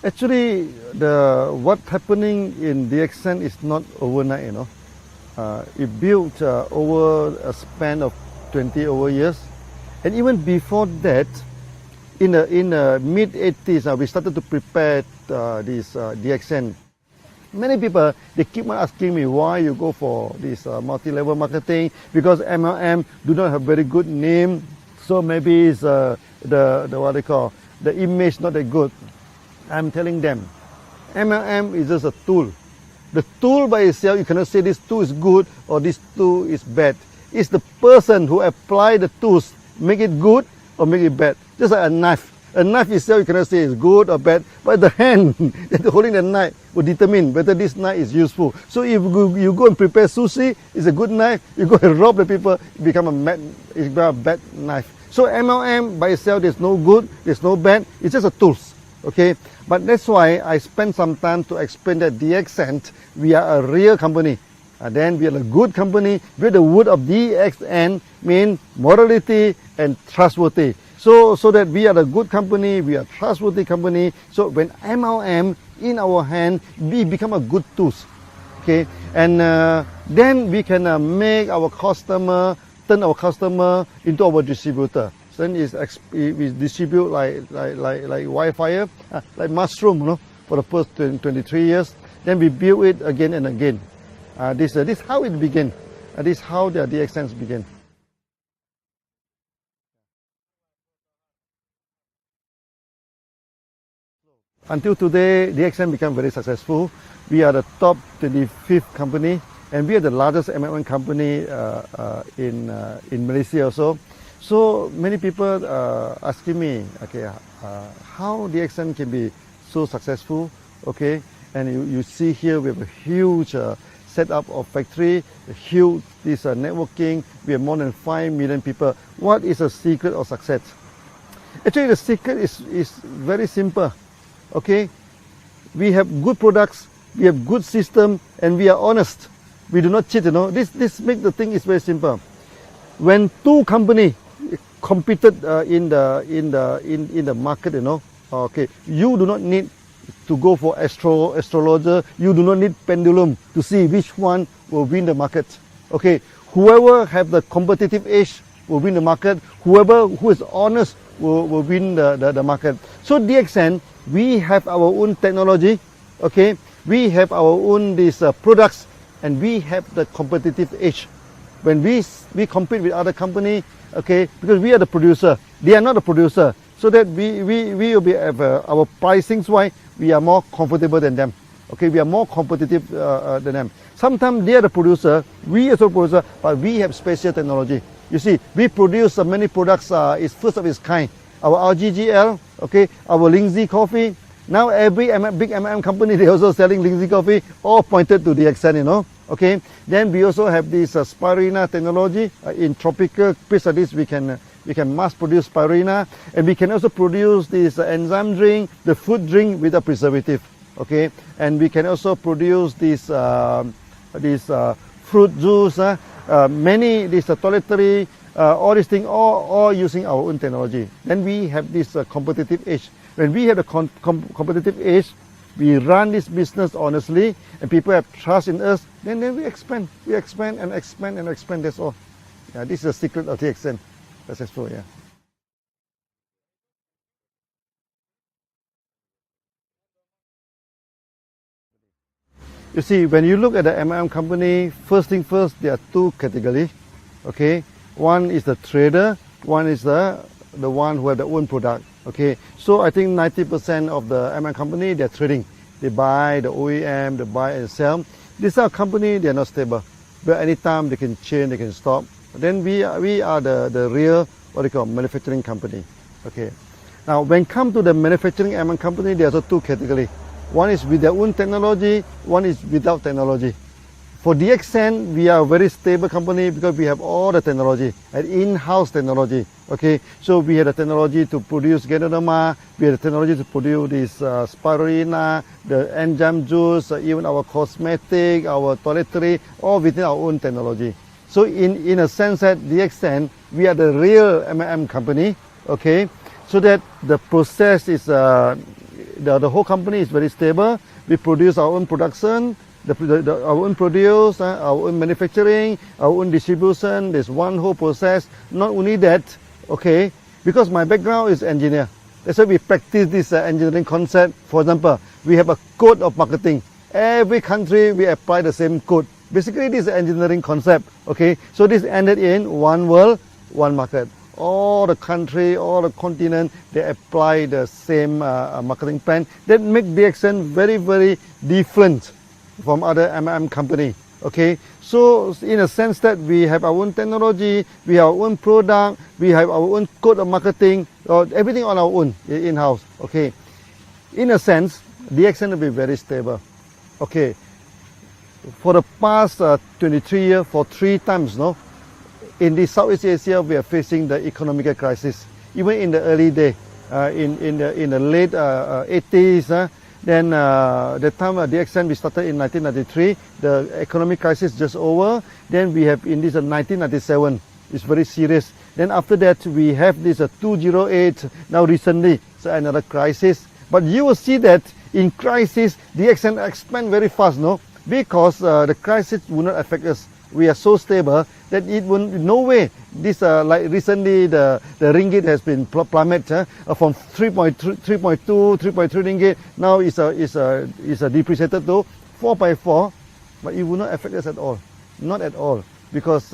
Actually, what happening in DXN is not overnight, you know. It built over a span of 20 over years. And even before that, in the mid-80s, we started to prepare this DXN. Many people, they keep on asking me why you go for this multi-level marketing, because MLM do not have very good name, so maybe it's the what they call, the image not that good. I'm telling them, MLM is just a tool. The tool by itself, you cannot say this tool is good or this tool is bad. It's the person who apply the tools, make it good or make it bad. Just like a knife. A knife itself, you cannot say it's good or bad, but the hand that holding the knife will determine whether this knife is useful. So if you go and prepare sushi, it's a good knife. You go and rob the people, it becomes a bad knife. So MLM by itself, there's no good, there's no bad. It's just a tools, okay? But that's why I spent some time to explain that DXN, we are a real company. Then we are a good company. With the word of DXN mean morality and trustworthy. So that we are a good company, we are a trustworthy company. So when MLM in our hand, we become a good tools, okay? And then we can make our customer, turn our customer into our distributor. So then we distribute like wildfire, like mushroom, you know, for the first 23 years. Then we build it again and again. This is how it began. This is how the DXNs began. Until today, DXN became very successful. We are the top 25th company, and we are the largest MLM company in Malaysia also. So many people asking me, okay, how DXN can be so successful, okay? And you see here we have a huge setup of factory, a huge networking. We have more than 5 million people. What is the secret of success? Actually, the secret is very simple. Okay, we have good products, we have good system, and we are honest. We do not cheat, you know. This make the thing is very simple. When two companies competed in the market, you know, okay, you do not need to go for astrologer. You do not need pendulum to see which one will win the market. Okay, whoever have the competitive edge will win the market. Whoever who is honest will win the market. So DXN, we have our own technology, okay? We have our own products, and we have the competitive edge. When we compete with other company, okay, because we are the producer, they are not the producer, so that we will be our pricings wise, we are more comfortable than them. Okay, we are more competitive than them. Sometimes they are the producer, we are the producer, but we have special technology. You see, we produce many products. It's first of its kind. Our RGGL, okay, our Lindsay coffee. Now every big MLM company, they also selling Lindsay coffee, all pointed to DXN, you know. Okay. Then we also have this spirulina technology. In tropical place like this, we can mass produce spirulina, and we can also produce this enzyme drink, the food drink without preservative. Okay. And we can also produce this fruit juice, many toiletry. All these things, all using our own technology. Then we have this competitive edge. When we have the competitive edge, we run this business honestly, and people have trust in us. Then we expand. We expand and expand and expand. That's all. Yeah, this is the secret of DXN. Successful, yeah. You see, when you look at the MLM company, first thing first, there are two categories. Okay. One is the trader, one is the one who have their own product. Okay, so I think 90% of the MLM company, they're trading. They buy the OEM, they buy and sell. These are company, they're not stable. But anytime they can change, they can stop. Then we are the real, what they call, manufacturing company. Okay. Now, when come to the manufacturing MLM company, there's also two categories. One is with their own technology, one is without technology. For DXN, we are a very stable company because we have all the technology, and in-house technology. Okay, so we have the technology to produce Ganoderma, we have the technology to produce this spirulina, the enzyme juice, even our cosmetic, our toiletry, all within our own technology. So in a sense that DXN, we are the real MLM company. Okay, so that the process is the whole company is very stable. We produce our own production, our own produce, our own manufacturing, our own distribution. There's one whole process. Not only that, okay, because my background is engineer. That's why we practice this engineering concept. For example, we have a code of marketing. Every country we apply the same code. Basically, this is an engineering concept. Okay, so this ended in one world, one market. All the country, all the continent, they apply the same marketing plan. That make DXN very, very different from other MLM company. Okay, so in a sense that we have our own technology, we have our own product, we have our own code of marketing, everything on our own in-house. Okay, in a sense, DXN will be very stable. Okay, for the past 23 years, for 3 times, no, in the Southeast Asia, we are facing the economic crisis. Even in the early day, in the late 80s. Then the time DXN we started in 1993, the economic crisis just over. Then we have in this 1997, it's very serious. Then after that we have this 2008, now recently, so another crisis. But you will see that in crisis, DXN expand very fast, no? Because the crisis will not affect us. We are so stable that it will no way. This like recently the ringgit has been plummeted from 3.2, 3.3 ringgit. Now it's a depreciated to 4.4, but it will not affect us at all, not at all, because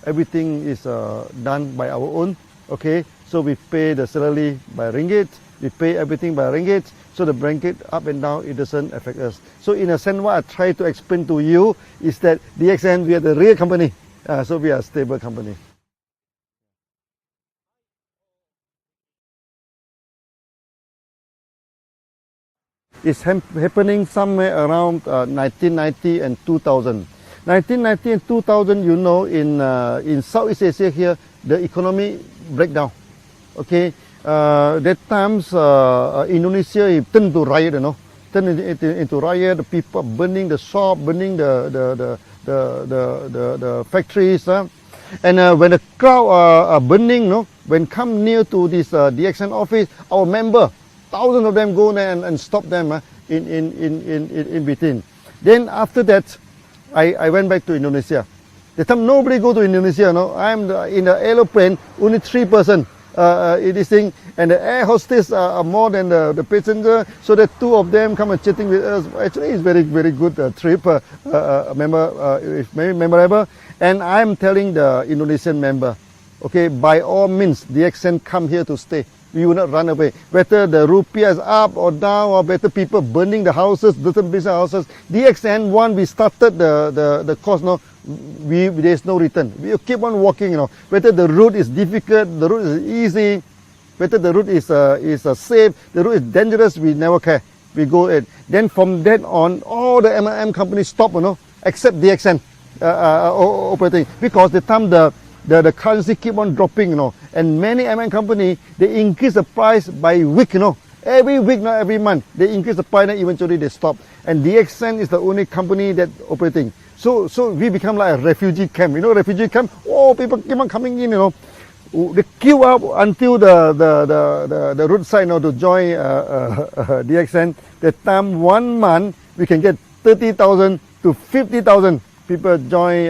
everything is done by our own. Okay, so we pay the salary by ringgit, we pay everything by ringgit. So the ringgit up and down, it doesn't affect us. So in a sense, what I try to explain to you is that DXN, we are the real company. So we are a stable company. It's happening somewhere around 1990 and 2000. 1990 and 2000, you know, in Southeast Asia here, the economy breakdown. Okay. That times Indonesia turned to riot, you know, turned into riot. The people burning the shop, burning the factories, and when the crowd are burning, no, when come near to this DXN office, our member, thousands of them go there and stop them in between. Then after that, I went back to Indonesia. The time nobody go to Indonesia, no, I'm in the aeroplane, only 3 person. This thing, and the air hostess are more than the passenger, so that 2 of them come and chatting with us. Actually, it's very, very good trip. It's very memorable. And I'm telling the Indonesian member, okay, by all means, DXN come here to stay. We will not run away. Whether the rupiah is up or down, or better people burning the houses, different business houses. DXN, one, we started the course, no, there's no return. We keep on walking, you know. Whether the route is difficult, the route is easy, whether the route is safe, the route is dangerous, we never care. We go in. Then from then on, all the MLM companies stop, you know, except DXN operating, because the time the currency keep on dropping, you know, and many MLM company, they increase the price by week, you know. Every week, not every month, they increase the price and eventually they stop. And DXN is the only company that operating. So we become like a refugee camp. You know, refugee camp. Oh, people keep on coming in. You know, they queue up until the roadside, you know, to join DXN. That time 1 month we can get 30,000 to 50,000 people join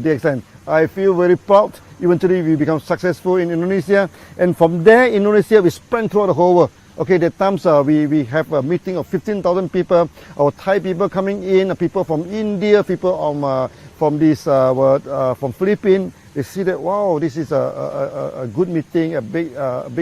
DXN. I feel very proud. Eventually we become successful in Indonesia, and from there Indonesia we spread throughout the whole world. Okay, that times we have a meeting of 15,000 people. Our Thai people coming in, people from India, people from Philippines. They see that, wow, this is a good meeting, a big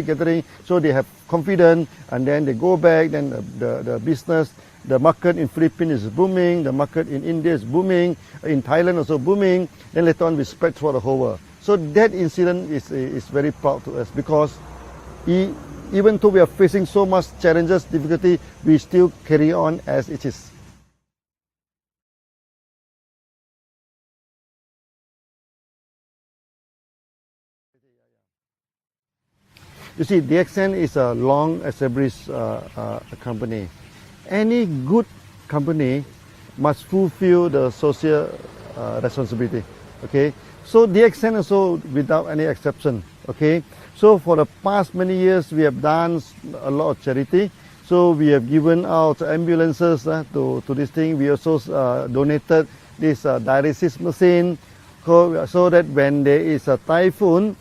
gathering. So they have confidence, and then they go back. Then the business, the market in Philippines is booming. The market in India is booming. In Thailand also booming. Then later on we spread throughout the whole world. So that incident is very proud to us, because even though we are facing so much challenges, difficulty, we still carry on as it is. You see, DXN is a long established company. Any good company must fulfill the social responsibility. Okay, so DXN also without any exception. Okay, so for the past many years we have done a lot of charity. So we have given out ambulances to this thing. We also donated this dialysis machine so that when there is a typhoon,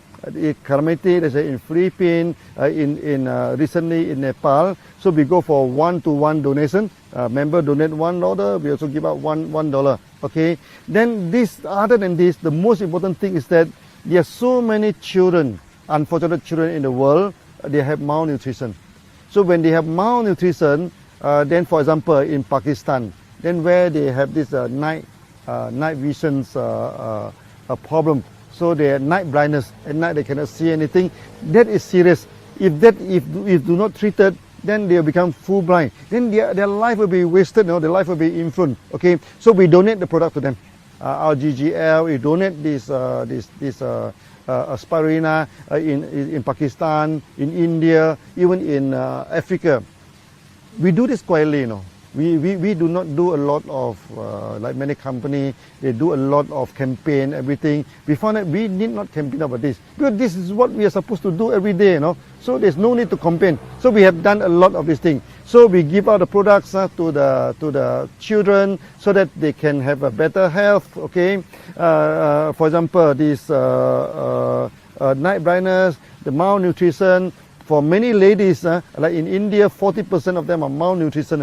calamity, let's say in Philippines, recently in Nepal, so we go for 1-to-1 donation. Member donate $1, we also give out $1. Okay. Then other than this, the most important thing is that there are so many children, unfortunate children in the world, they have malnutrition. So when they have malnutrition, then for example in Pakistan, then where they have this night visions problem, so they have night blindness, at night they cannot see anything. That is serious. If do not treated, then they will become full blind. Then their life will be wasted. Their life will be influenced. Okay, so we donate the product to them. Our GGL, we donate this spirulina in Pakistan, in India, even in Africa. We do this quietly, We do not do a lot of, like many companies, they do a lot of campaign, everything. We found that we need not campaign about this, because this is what we are supposed to do every day, So there's no need to campaign. So we have done a lot of this thing. So we give out the products to the children so that they can have a better health, okay? For example, this night blindness, the malnutrition. For many ladies, like in India, 40% of them are malnutrition,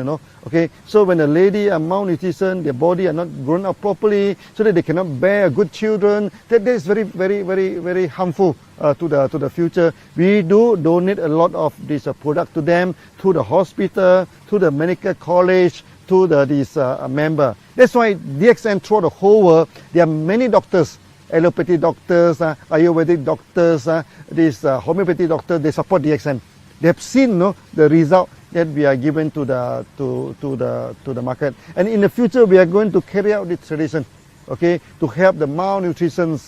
Okay, so when a lady are malnutrition, their body are not grown up properly, so that they cannot bear good children. That is very, very, very, very harmful to the future. We do donate a lot of this product to them, to the hospital, to the medical college, to this member. That's why DXN throughout the whole world, there are many doctors. Allopathy doctors, Ayurvedic doctors, this homeopathy doctors, they support DXN. They have seen the result that we are given to the market. And in the future, we are going to carry out this tradition, okay, to help the malnutrition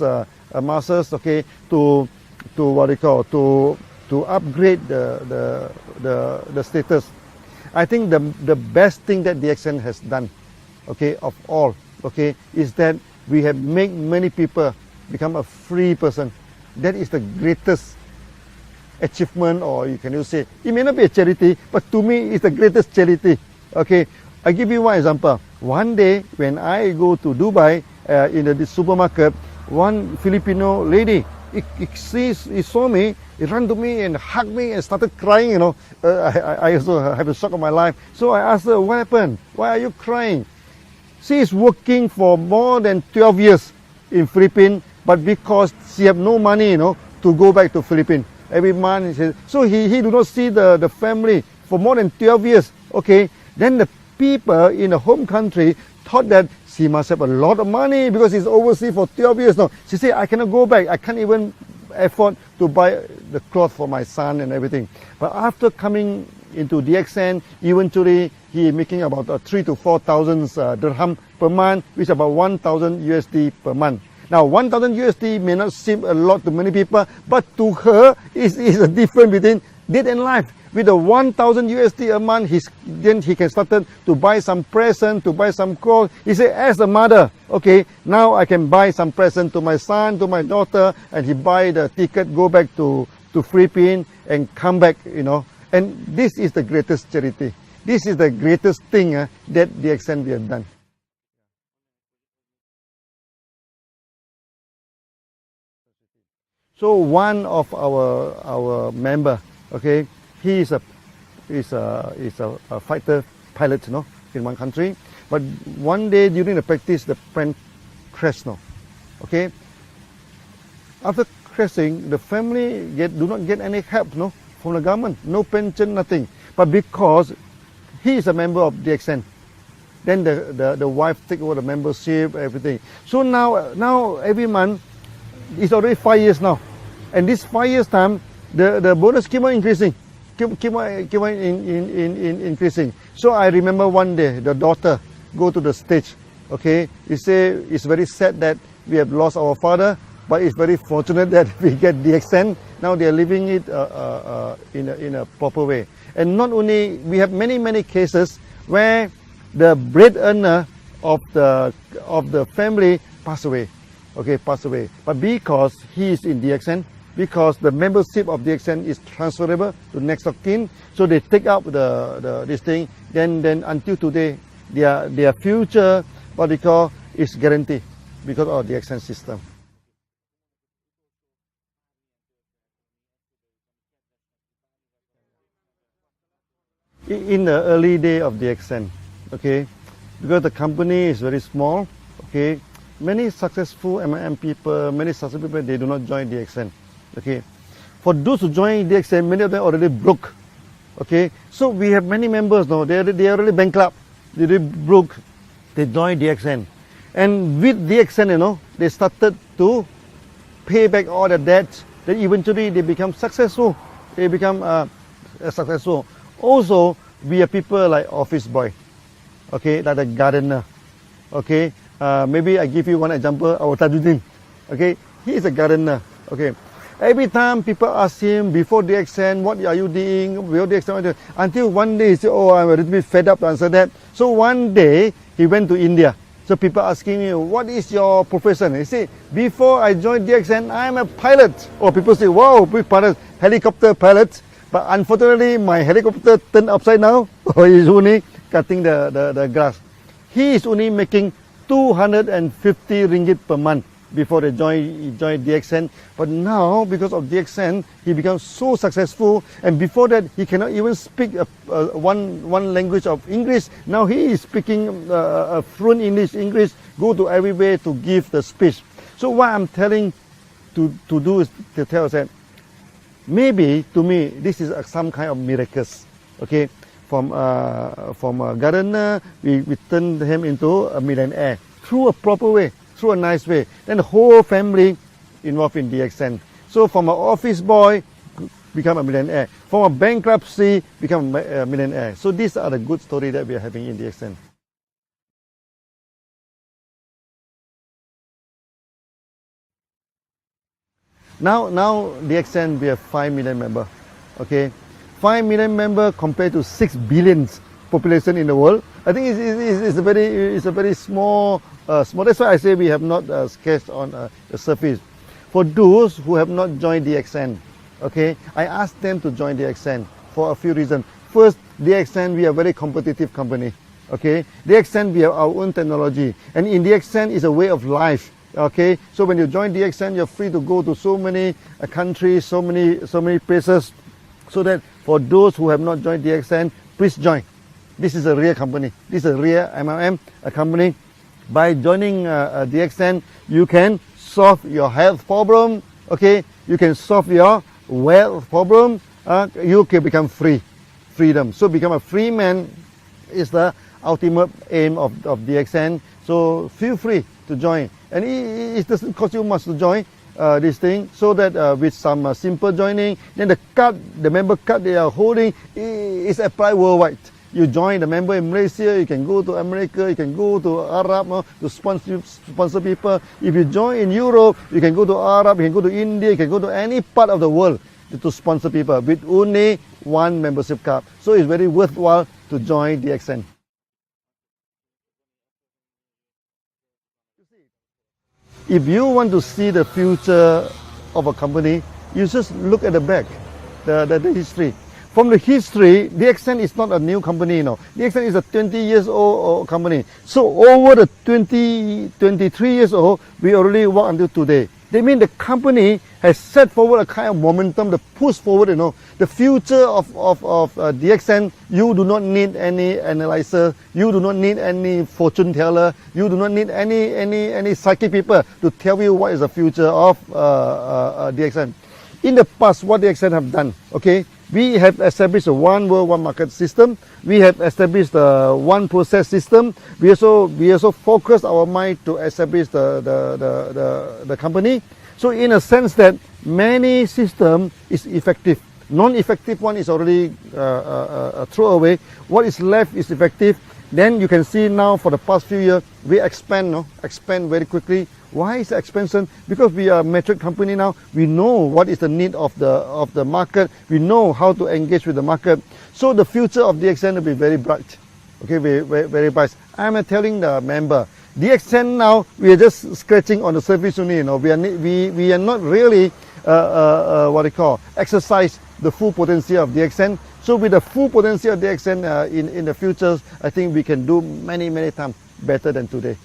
masses, okay, to what they call to upgrade the status. I think the best thing that DXN has done, okay, of all, okay, is that we have made many people become a free person. That is the greatest achievement, or you can say, it may not be a charity, but to me it's the greatest charity. Okay, I give you one example. One day when I go to Dubai, in the supermarket, one Filipino lady, he saw me, he ran to me and hugged me and started crying, I also have a shock of my life. So I asked her, what happened? Why are you crying? She is working for more than 12 years in Philippines, but because she have no money, to go back to Philippines every month. So he do not see the family for more than 12 years. Okay, then the people in the home country thought that she must have a lot of money because she's overseas for 12 years now. She said, I cannot go back. I can't even afford to buy the clothes for my son and everything. But after coming into DXN, eventually he is making about 3,000 to 4,000 dirham per month, which is about 1,000 USD per month. Now 1,000 USD may not seem a lot to many people, but to her is a difference between death and life. With the 1,000 USD a month, then he can start to buy some present, to buy some clothes. He said, as a mother, okay, now I can buy some present to my son, to my daughter, and he buy the ticket, go back to Philippines and come back, And this is the greatest charity. This is the greatest thing that DXN we have done. So one of our member, okay, he is a fighter pilot, in one country. But one day during the practice, the plane crashed, okay. After crashing, the family do not get any help, from the government, no pension, nothing. But because he is a member of DXN, then the wife take over the membership, everything. So now every month, it's already 5 years now. And this 5 years time, the bonus keep on increasing, keep on increasing. So I remember one day, the daughter go to the stage, okay. He say, it's very sad that we have lost our father, but it's very fortunate that we get DXN. Now they are living it in a proper way. And not only, we have many cases where the breadwinner of the family pass away, okay, pass away. But because he is in DXN, because the membership of DXN is transferable to next of kin. So they take up this thing. Then until today, their future, what they call, is guaranteed because of DXN system. In the early day of DXN, okay, because the company is very small, okay, many successful MLM people, many successful people, they do not join DXN, okay. For those who join DXN, many of them already broke, okay. So we have many members now, they are already bankrupt, they already broke, they joined DXN. And with DXN, you know, they started to pay back all the debts, then eventually they become successful, they become successful. Also, we are people like office boy, okay, like the gardener, okay. Maybe I give you one example, our Tajuddin, okay. He is a gardener, okay. Every time people ask him before DXN, what are you doing? Before DXN, until one day he said, oh, I'm a little bit fed up to answer that. So one day he went to India. So people asking me, what is your profession? He said, before I joined DXN, I'm a pilot. Or people say, wow, big pilot, helicopter pilot. But unfortunately, my helicopter turned upside down. Or he's only cutting the grass. He is only making 250 ringgit per month before he joined DXN. But now, because of DXN, he becomes so successful. And before that, he cannot even speak one language of English. Now he is speaking fluent English, go to everywhere to give the speech. So what I'm telling to do is to tell us that maybe, to me, this is some kind of miracles, okay? From a gardener, we turned him into a millionaire through a proper way, through a nice way. Then the whole family involved in DXN. So from an office boy, become a millionaire. From a bankruptcy, become a millionaire. So these are the good stories that we are having in DXN. Now DXN, we have 5 million members, okay? 5 million members compared to 6 billion population in the world. I think it's a very small. That's why I say we have not sketched on the surface. For those who have not joined DXN, okay, I asked them to join DXN for a few reasons. First, DXN, we are a very competitive company, okay? DXN, we have our own technology, and in DXN is a way of life. Okay, so when you join DXN, you're free to go to so many countries, so many places. So that for those who have not joined DXN, please join. This is a real company. This is a real MLM company. By joining DXN, you can solve your health problem. Okay, you can solve your wealth problem. You can become freedom. So become a free man is the ultimate aim of DXN. So feel free to join. And it doesn't cost you much to join this thing, so that with some simple joining, then the member card they are holding is applied worldwide. You join the member in Malaysia, you can go to America, you can go to Arab to sponsor people. If you join in Europe, you can go to Arab, you can go to India, you can go to any part of the world to sponsor people with only one membership card. So it's very worthwhile to join DXN. If you want to see the future of a company, you just look at the back, the history. From the history, DXN is not a new company, you know. DXN is a 20 years old company. So over the 23 years old, we already work until today. They mean the company has set forward a kind of momentum, the push forward, you know. The future of DXN, you do not need any analyzer, you do not need any fortune teller, you do not need any psychic people to tell you what is the future of DXN. In the past, what DXN have done, okay, we have established a one world, one market system. We have established a one process system. We also focus our mind to establish the company. So in a sense that many system is effective. Non-effective one is already thrown away. What is left is effective. Then you can see now for the past few years, we expand very quickly. Why is the expansion? Because we are a mature company now. We know what is the need of the market. We know how to engage with the market. So the future of DXN will be very bright. Okay, very bright. I'm telling the member, DXN now, we are just scratching on the surface only. You know, we are not really exercise the full potential of DXN. So with the full potential of DXN in the future, I think we can do many times better than today.